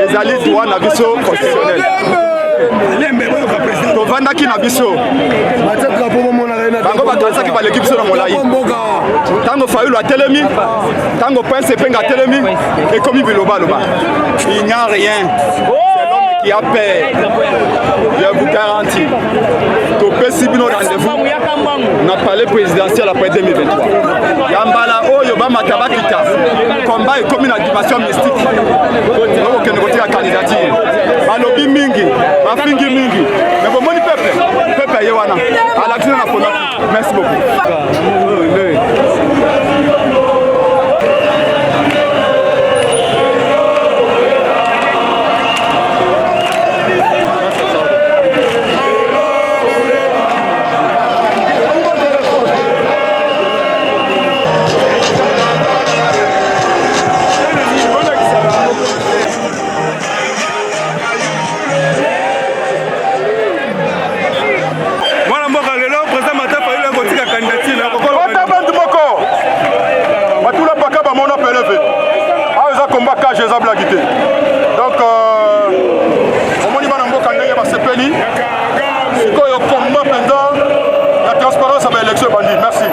ezali droit na biso constitutionnel tovandaki na biso bango bakanisaki baleki biso na molai ntango Fayulu atelemi ntango Prince Epenga atelemi ekomi bilobaloba il n'y a rien. Qui a peur, je vous garantis. Topesi bino rendez-vous na palais présidentiel après 2023. Yambala oyo ba matabakita combat et comme une dimension mystique. Donc on côté la candidature. Balobi mingi, bafingi mingi. Mais bon moni peuple yewana. À l'action na pona. Merci beaucoup. Donc, au monument de Mbokandé, c'est Peli. C'est quoi le combat pendant la transparence avec l'élection bandit. Merci.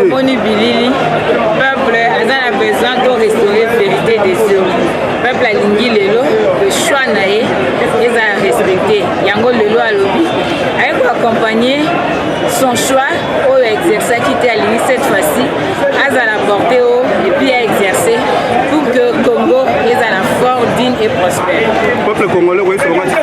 Moni Bilili, peuple a besoin de restaurer la vérité des yeux. Peuple a lingi lelo, le choix naé, ils ont respecté. Yango lelo a lobby, avec accompagner son choix au exercer qui était aligné cette fois-ci, à la portée et puis à exercer pour que le Congo est à la fort, digne et prospère. Le peuple congolais, oui, c'est vraiment ce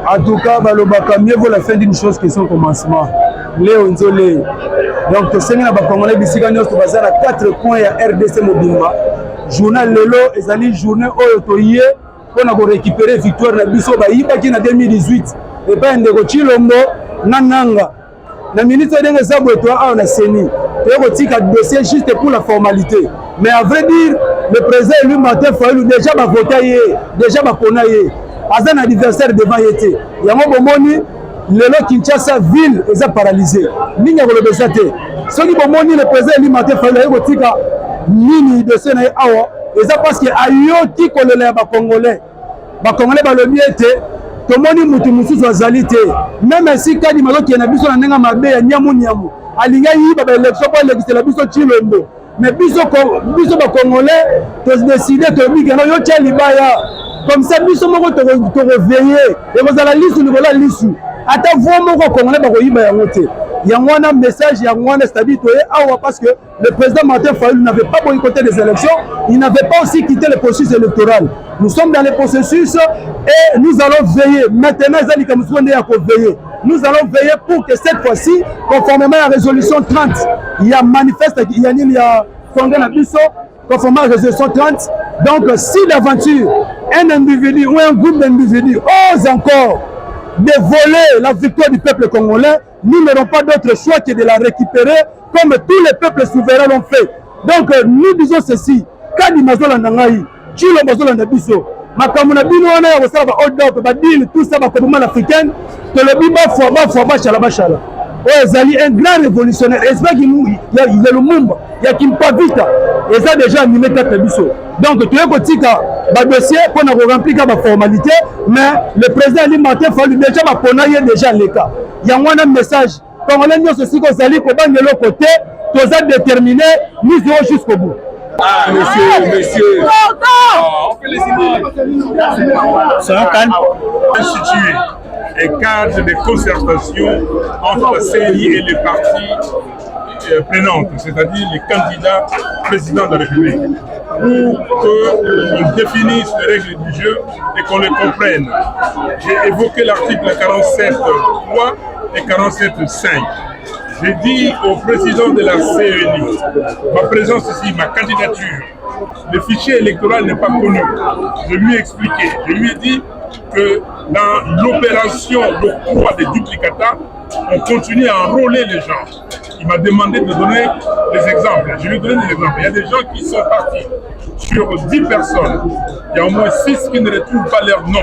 En tout cas, mieux vaut la fin d'une chose que son commencement. Léo Nzolé. Donc, tu sais, les Congolais, ils sont à 4 points à RDC Mobimba. Journal Lelo, ils ont journée Oyotoye pour récupérer victoire na biso bayibaki na 2018. Et pas ndeko Chilombo Nananga. La ministre de Zabouetoa a un CENI. Tu as un dossier juste pour la formalité. Mais à vrai dire, le président élu Martin Fayulu déjà va voter, déjà va connaître. Azan adversaire devant été. Yango bomoni lelo Kinshasa ville est paralysée. Ninya ko lebesa te. Soki bomoni le président élu Martin Fayulu ayiko tika nini de sena awa, eza parce que ayoti kolela ba Congolais. Ba Congolais ba lobi ete tomoni mutu mususu azali te. Même si kadi mazoki na biso na ndenga mabe ya nyamu. Alinga yiba ba élection pour l'élection la biso Chilombo. Mais biso ba Congolais to décider to bigano yo tia libaya. Comme ça, nous sommes réveillés. Et vous allez lire ata voix moko Congolais ba koyiba yango te. Yango na message yango na c'est-à-dire parce que le président Martin Fayulu n'avait pas boycotté les élections, il n'avait pas aussi quitté le processus électoral. Nous sommes dans le processus et nous allons veiller. Maintenant, nous allons veiller pour que cette fois-ci, conformément à la résolution 30, il y a manifeste, il y a congrès na biso, conformément à la résolution 30. Donc, si l'aventure, un individu ou un groupe d'individus ose encore de voler la victoire du peuple congolais, nous n'aurons pas d'autre choix que de la récupérer comme tous les peuples souverains l'ont fait. Donc, nous disons ceci. Kadi mazola nangai, chilo mazola nabiso. Makamuna bino wana ya wasaba hold up, badil, tout ça, bakobuma l'africaine, te le biba foba, chala. Oh, Zali, un grand révolutionnaire. J'espère qu'il y a le monde, il y a Kimpa Vita. Et ça déjà animé 4 biso. Donc, tu es petit cas, dossier pour nous remplir la formalité, mais le président Ali Martin Fayulu déjà va ponailler déjà les cas. Il y a un message. Quand on a dit ceci, qu'on s'allie pour de l'autre côté, tous êtes déterminés, nous irons jusqu'au bout. Ah, monsieur. On fait les idées. C'est un calme. Institué un cadre de concertation entre la CENI et les partis prenantes, c'est-à-dire les candidats présidents de la République. pour qu'on définisse les règles du jeu et qu'on les comprenne. J'ai évoqué l'article 47.3 et 47.5. J'ai dit au président de la CENI, ma présence ici, ma candidature, le fichier électoral n'est pas connu. Je lui ai expliqué, je lui ai dit que dans l'opération d'octroi des duplicata, on continue à enrôler les gens. Il m'a demandé de donner des exemples. Je lui ai donné des exemples. Il y a des gens qui sont partis sur 10 personnes. Il y a au moins 6 qui ne retrouvent pas leur nom.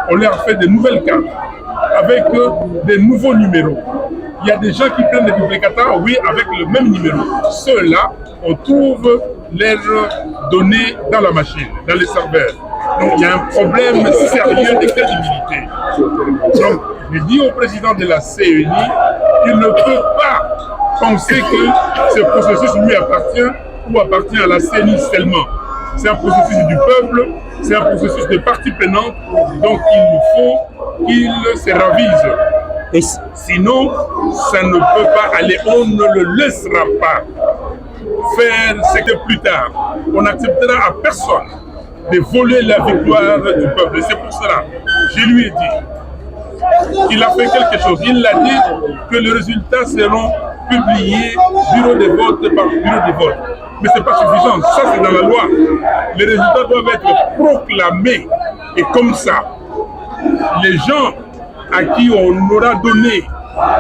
On leur fait de nouvelles cartes avec des nouveaux numéros. Il y a des gens qui prennent des duplicata, oui, avec le même numéro. Ceux-là, on trouve leurs données dans la machine, dans les serveurs. Donc il y a un problème sérieux de crédibilité. Donc je dis au président de la CENI qu'il ne peut pas penser que ce processus lui appartient ou appartient à la CENI seulement. C'est un processus du peuple, c'est un processus de parties prenantes, donc il faut qu'il se ravise. Et sinon, ça ne peut pas aller, on ne le laissera pas faire ce que plus tard, on n'acceptera à personne de voler la victoire du peuple. C'est pour cela, je lui ai dit qu'il a fait quelque chose. Il a dit que les résultats seront publiés bureau de vote par bureau de vote. Mais ce n'est pas suffisant, ça c'est dans la loi. Les résultats doivent être proclamés. Et comme ça, les gens à qui on aura donné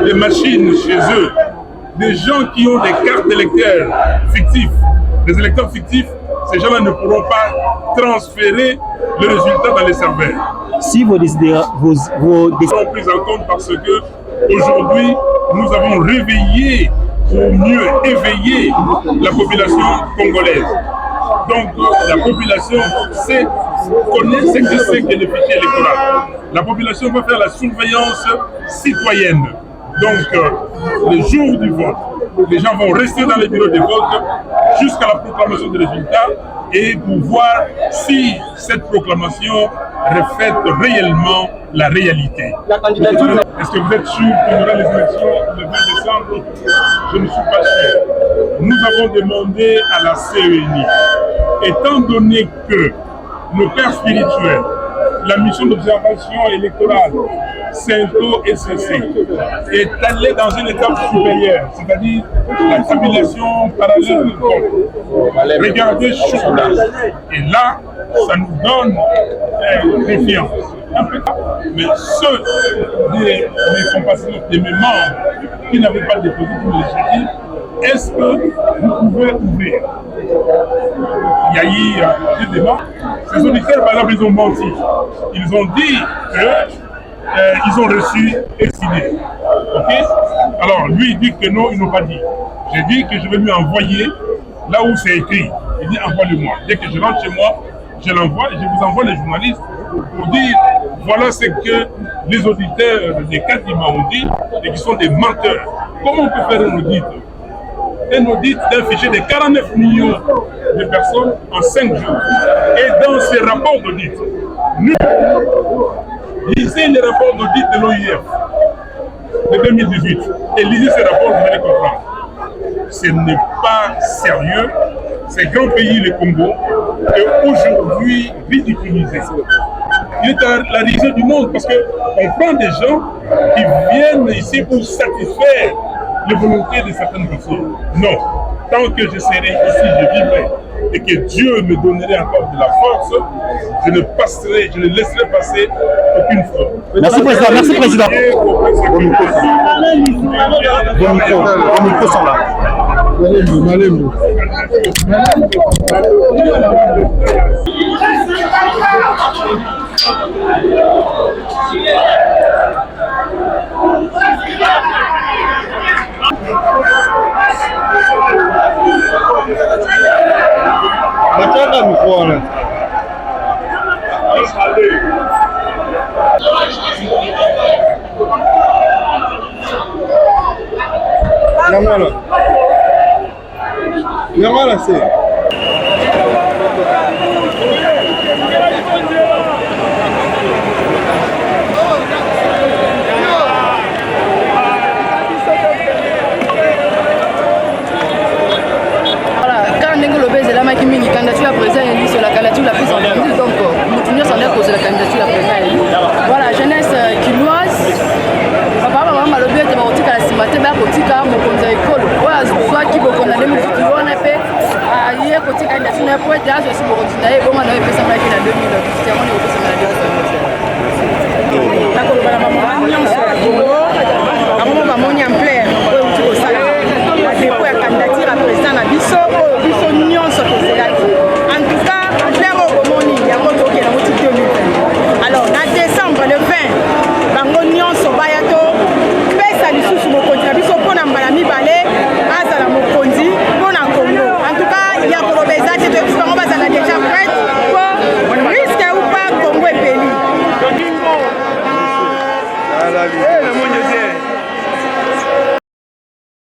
les machines chez eux, des gens qui ont des cartes d'électeurs fictifs, des électeurs fictifs, ces gens-là ne pourront pas transférer le résultat dans les serveurs. Si vos décideurs sont pris en compte parce que aujourd'hui, nous avons réveillé, ou mieux éveillé, la population congolaise. Donc la population connaît ce que c'est que le fichier électoral. La population va faire la surveillance citoyenne. Donc le jour du vote, les gens vont rester dans les bureaux de vote jusqu'à la proclamation des résultats et pour voir si cette proclamation reflète réellement la réalité. Est-ce que vous êtes sûr qu'il y aura les élections le 20 décembre? Je ne suis pas sûr. Nous avons demandé à la CENI, étant donné que nos pères spirituels, la mission d'observation électorale, CENTO et CC, est allée dans une étape supérieure, c'est-à-dire la tabulation parallèle du vote. Regardez sur place. Et là, ça nous donne confiance. Mais ceux de mes compatriotes, de mes membres qui n'avaient pas déposé pour législatif, est-ce que vous pouvez ouvrir? Il y a eu des débats. Les auditeurs, par exemple, ils ont menti. Ils ont dit qu'ils ont reçu et signé. Okay? Alors, lui, il dit que non, ils n'ont pas dit. J'ai dit que je vais lui envoyer là où c'est écrit. Il dit envoie-le-moi. Dès que je rentre chez moi, je l'envoie et je vous envoie les journalistes pour dire voilà ce que les auditeurs des Kadima ont dit et qui sont des menteurs. Comment on peut faire un audit? Un audit d'un fichier de 49 millions de personnes en 5 jours. Et dans ces rapports d'audit, lisez les rapports d'audit de l'OIF de 2018 et lisez ces rapports, vous allez comprendre. Ce n'est pas sérieux. Ce grand pays, le Congo, est aujourd'hui ridiculisé. Il est à la risée du monde parce qu'on prend des gens qui viennent ici pour satisfaire les volontés de certaines personnes. Non. Tant que je serai ici, je vivrai et que Dieu me donnerait encore de la force, je ne laisserai passer aucune fois. Merci président, merci président. Vos micros sont là. Allez-vous. Matanga mikono. Namala se. Voilà, quand ndenge lobezela maki mingi candidature ya na po ete azo si bokonzi na ye bongo na epesamaki na 2000 yango na epesamaki na 2000 nakoloba na bamama nyonso ya bongo bamama bamoni ample